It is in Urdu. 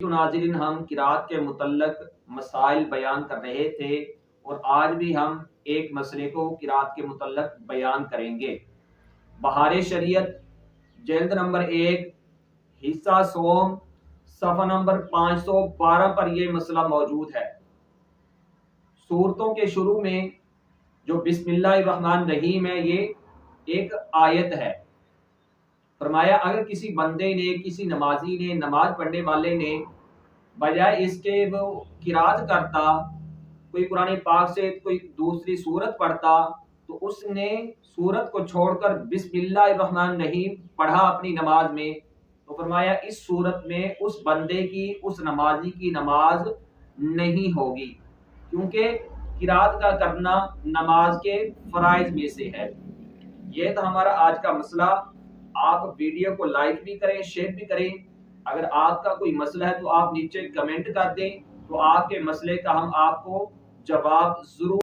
تو ناظرین ہم قرات کے متعلق مسائل بیان کر رہے تھے اور آج بھی ہم ایک مسئلے کو قرات کے متعلق بیان کریں گے۔ بہار شریعت جلد نمبر 1 حصہ سوم صفحہ نمبر 512 پر یہ مسئلہ موجود ہے۔ سورتوں کے شروع میں جو بسم اللہ الرحمن الرحیم ہے یہ ایک آیت ہے۔ فرمایا اگر کسی بندے نے، کسی نمازی نے، نماز پڑھنے والے نے بجائے اس کے وہ قرات کرتا، کوئی قرآن پاک سے کوئی دوسری سورت پڑھتا، تو اس نے سورت کو چھوڑ کر بسم اللہ الرحمن الرحیم پڑھا اپنی نماز میں، تو فرمایا اس صورت میں اس بندے کی، اس نمازی کی نماز نہیں ہوگی، کیونکہ قرات کا کرنا نماز کے فرائض میں سے ہے۔ یہ تھا ہمارا آج کا مسئلہ۔ آپ ویڈیو کو لائک بھی کریں، شیئر بھی کریں۔ اگر آپ کا کوئی مسئلہ ہے تو آپ نیچے کمنٹ کر دیں، تو آپ کے مسئلے کا ہم آپ کو جواب ضرور